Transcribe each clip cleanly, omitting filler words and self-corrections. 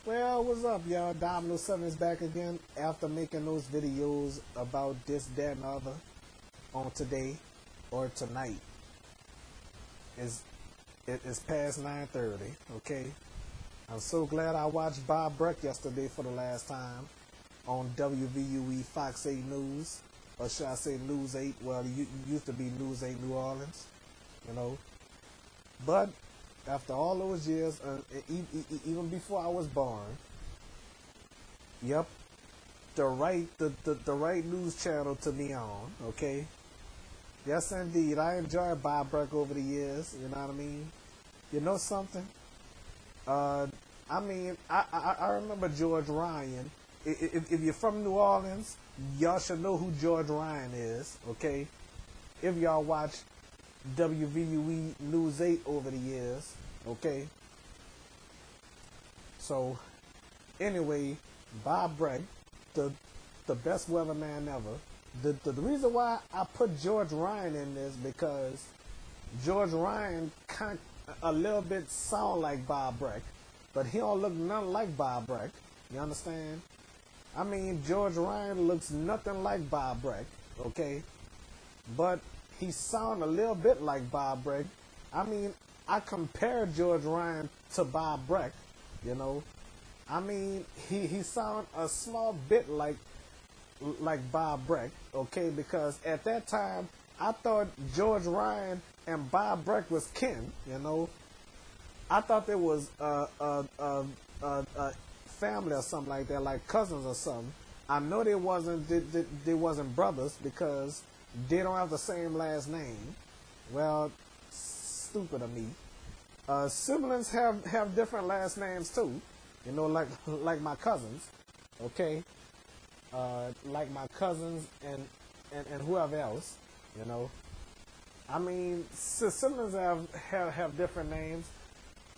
Well, what's up, y'all? Dominoes 7's back again after making those videos about this, that, and other on today or tonight. It's past 9:30. Okay, I'm so glad I watched Bob Breck yesterday for the last time on WVUE Fox 8 News, or should I say News 8? Well, it used to be News 8 New Orleans, you know. But after all those years, even before I was born, yep, the right news channel to be on. Okay, yes indeed, I enjoyed Bob Breck over the years. You know what I mean? You know something? I remember George Ryan. If you're from New Orleans, y'all should know who George Ryan is. Okay, if y'all watch WVUE News 8 over the years, okay? So, anyway, Bob Breck, the best weatherman ever. The reason why I put George Ryan in this because George Ryan kind of a little bit sound like Bob Breck, but he don't look nothing like Bob Breck. You understand? I mean, George Ryan looks nothing like Bob Breck, okay? But he sound a little bit like Bob Breck. I mean, I compared George Ryan to Bob Breck, you know. I mean, he sound a small bit like Bob Breck, okay? Because at that time, I thought George Ryan and Bob Breck was kin, you know. I thought there was a family or something like that, like cousins or something. I know they wasn't brothers because they don't have the same last name. Well, stupid of me. Siblings have different last names too. You know, like my cousins. Okay. Like my cousins and whoever else. You know. I mean, siblings have different names.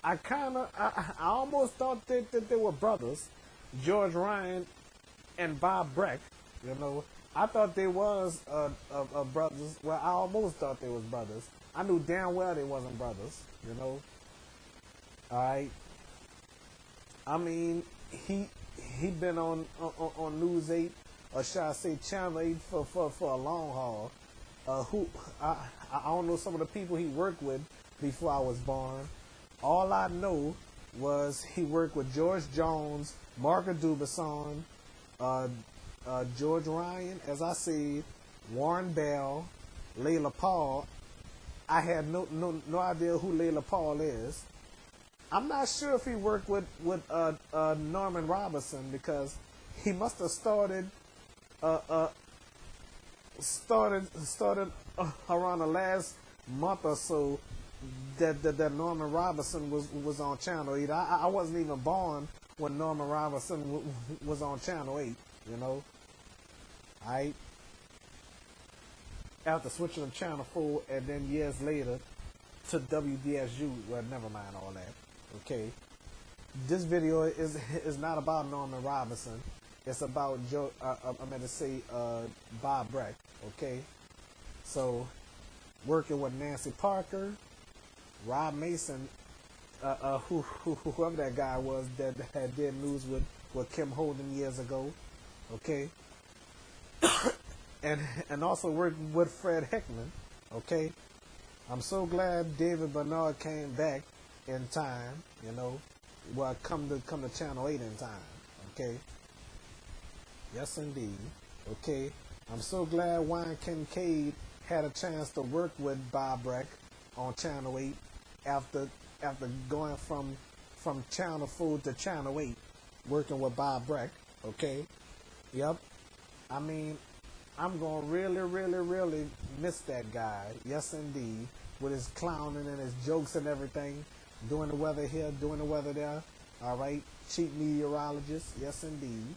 I almost thought that they were brothers, George Ryan and Bob Breck. You know. I thought they was brothers. Well, I almost thought they was brothers. I knew damn well they wasn't brothers, you know. All right. I mean, he been on News 8, or should I say Channel 8 for a long haul. I don't know some of the people he worked with before I was born. All I know was he worked with George Jones, Margaret Dubuisson, George Ryan, as I said, Warren Bell, Layla Paul. I had no idea who Layla Paul is. I'm not sure if he worked with Norman Robinson because he must have started around the last month or so that Norman Robinson was on Channel 8. I wasn't even born when Norman Robinson was on Channel 8. You know, after switching to Channel 4 and then years later to WDSU, well, never mind all that. Okay, this video is not about Norman Robinson. It's about Bob Breck. Okay, so working with Nancy Parker, Rob Mason, whoever that guy was that had did news with Kim Holden years ago. Okay, and also working with Fred Hickman. Okay, I'm so glad David Bernard came back in time. You know, well, come to Channel 8 in time. Okay, yes indeed. Okay, I'm so glad Wayne Kincaid had a chance to work with Bob Breck on Channel 8 after going from Channel 4 to Channel 8, working with Bob Breck. Okay. Yep. I mean, I'm going to really miss that guy. Yes, indeed. With his clowning and his jokes and everything. Doing the weather here, doing the weather there. All right. Cheap meteorologist. Yes, indeed.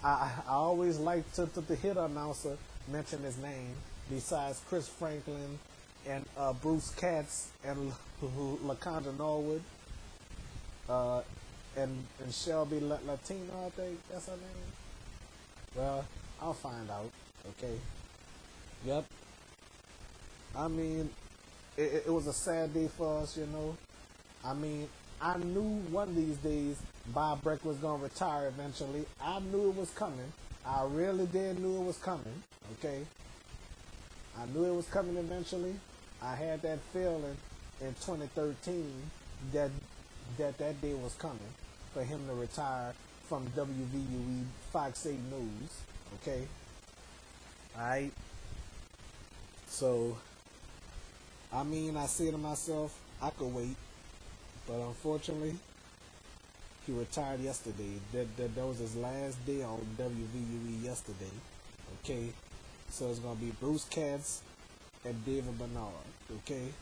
I always like to hear the announcer mention his name. Besides Chris Franklin and Bruce Katz and LaCondra Norwood. And Shelby Latino, I think that's her name. Well, I'll find out. Okay. Yep. I mean, it was a sad day for us, you know. I mean, I knew one of these days Bob Breck was gonna retire eventually. I knew it was coming. I really did knew it was coming. Okay, I knew it was coming eventually. I had that feeling in 2013 that that day was coming for him to retire from WVUE Fox 8 News. Okay, all right. So, I mean, I say to myself, I could wait, but unfortunately, he retired yesterday. That was his last day on WVUE yesterday. Okay, so it's gonna be Bruce Katz and David Bernard. Okay,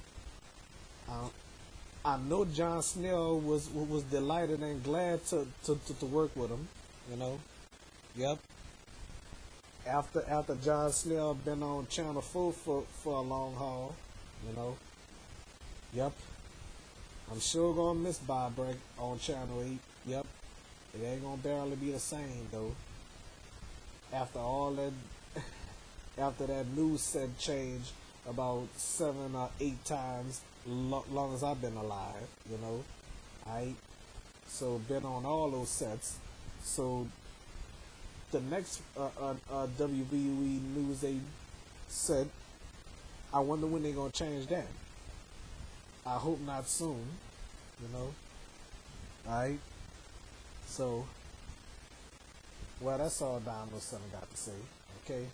I know John Snell was delighted and glad to work with him. You know, yep. After John Snell been on Channel 4 for a long haul, you know, yep. I'm sure gonna miss Bob Breck on Channel 8. Yep. It ain't gonna barely be the same though. After all that, after that news set changed about 7 or 8 times, long as I've been alive, you know. Alright. So been on all those sets. So the next WVUE News 8 set, I wonder when they're gonna change that. I hope not soon, you know. Alright. So, well, that's all Dominoes 7 got to say. Okay.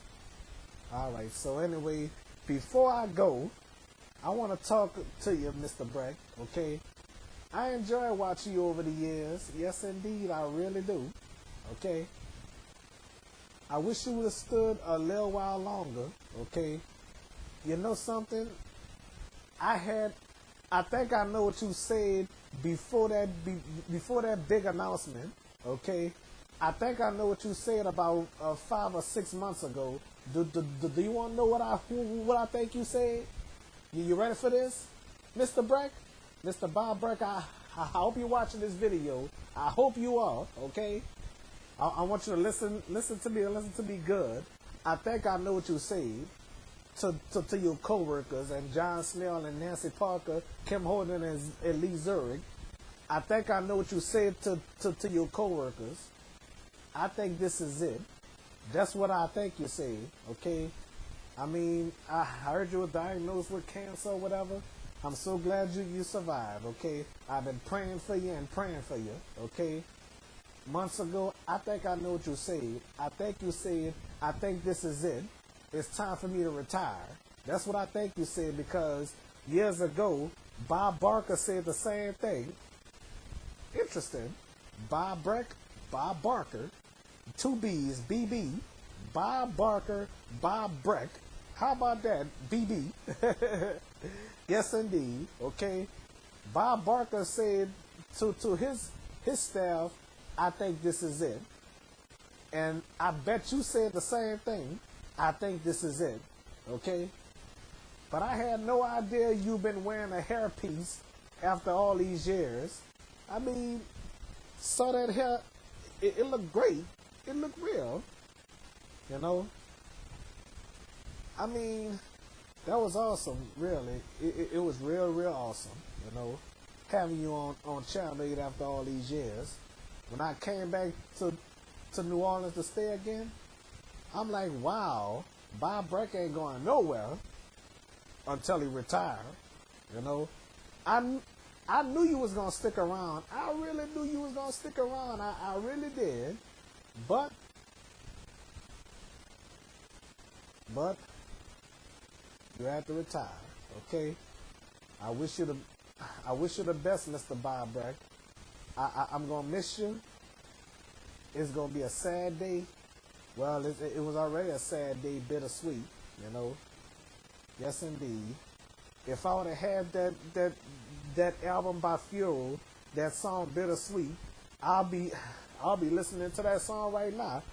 Alright. So anyway, before I go, I want to talk to you, Mr. Breck. Okay. I enjoy watching you over the years. Yes, indeed, I really do. Okay. I wish you would have stood a little while longer. Okay. You know something? I think I know what you said before that big announcement. Okay, I think I know what you said about 5 or 6 months ago. Do you want to know what I think you said? You ready for this, Mr. Breck, Mr. Bob Breck? I hope you're watching this video. I hope you are. Okay, I want you to listen to me and listen to me good. I think I know what you said to your co-workers and John Snell and Nancy Parker, Kim Holden and Lee Zurich. I think I know what you said to your co-workers. I think this is it. That's what I think you said, okay? I mean, I heard you were diagnosed with cancer or whatever. I'm so glad you survived, okay? I've been praying for you and praying for you, okay? Months ago, I think I know what you said. I think you said, I think this is it. It's time for me to retire. That's what I think you said, because years ago, Bob Barker said the same thing. Interesting. Bob Breck, Bob Barker, 2 B's, BB, Bob Barker, Bob Breck. How about that, BB? Yes, indeed. Okay. Bob Barker said to his staff, I think this is it. And I bet you said the same thing. I think this is it. Okay? But I had no idea you've been wearing a hairpiece after all these years. I mean, saw that hair, it looked great. It looked real. You know? I mean, that was awesome, really. It was real awesome, you know, having you on Channel 8 after all these years. When I came back to New Orleans to stay again, I'm like, wow, Bob Breck ain't going nowhere until he retired, you know. I knew you was going to stick around. I really knew you was going to stick around. I really did. But you had to retire, okay? I wish you the best, Mr. Bob Breck. I'm gonna miss you. It's gonna be a sad day. Well, it was already a sad day, bittersweet, you know. Yes, indeed. If I would have had that album by Fuel, that song Bittersweet, I'll be listening to that song right now.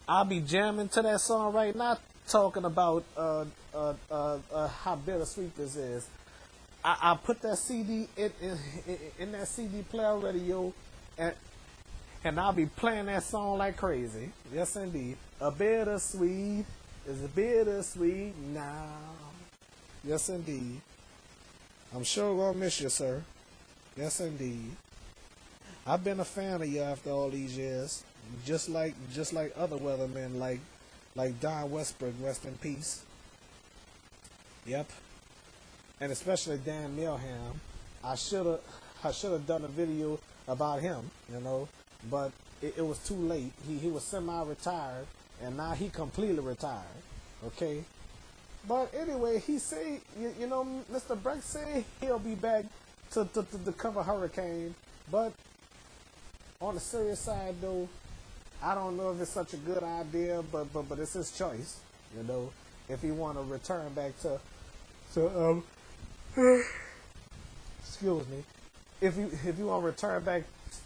I'll be jamming to that song right now, talking about how bittersweet this is. I put that CD in that CD player radio, and I'll be playing that song like crazy. Yes, indeed. A bittersweet is a bittersweet now. Yes, indeed. I'm sure gonna miss you, sir. Yes, indeed. I've been a fan of you after all these years. Just like other weathermen like Don Westbrook, rest in peace. Yep. And especially Dan Milham. I should have done a video about him, but it was too late. He was semi-retired, and now he completely retired. Okay. But anyway, he say, Mr. Breck say he'll be back to cover Hurricane. But on the serious side, though, I don't know if it's such a good idea, but it's his choice, if he want to return back to excuse me, if you want to return back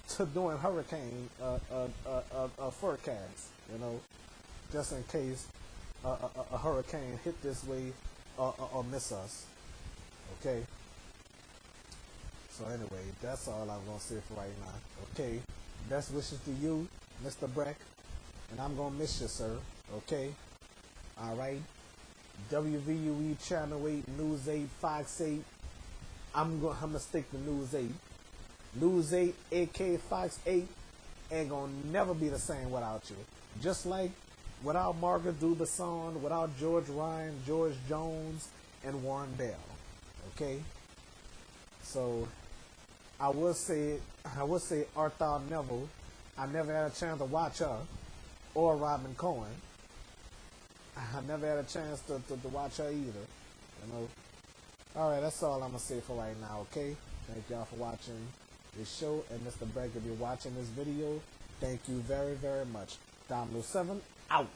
to doing hurricane forecast, just in case a hurricane hit this way or miss us. Okay. So anyway, that's all I'm gonna say for right now. Okay. Best wishes to you, Mr. Breck, and I'm gonna miss you, sir. Okay. All right. WVUE Channel 8, News 8, Fox 8. I'm gonna stick to News 8. News 8, aka Fox 8, ain't gonna never be the same without you. Just like without Margaret Dubuisson, without George Ryan, George Jones, and Warren Bell. Okay? So I would say Arthur Neville. I never had a chance to watch her, or Robin Cohen. I never had a chance to watch her either. Alright, that's all I'm gonna say for right now, okay? Thank y'all for watching this show, and Mr. Breck, if you're watching this video, thank you very, very much. Dominoes 7 out.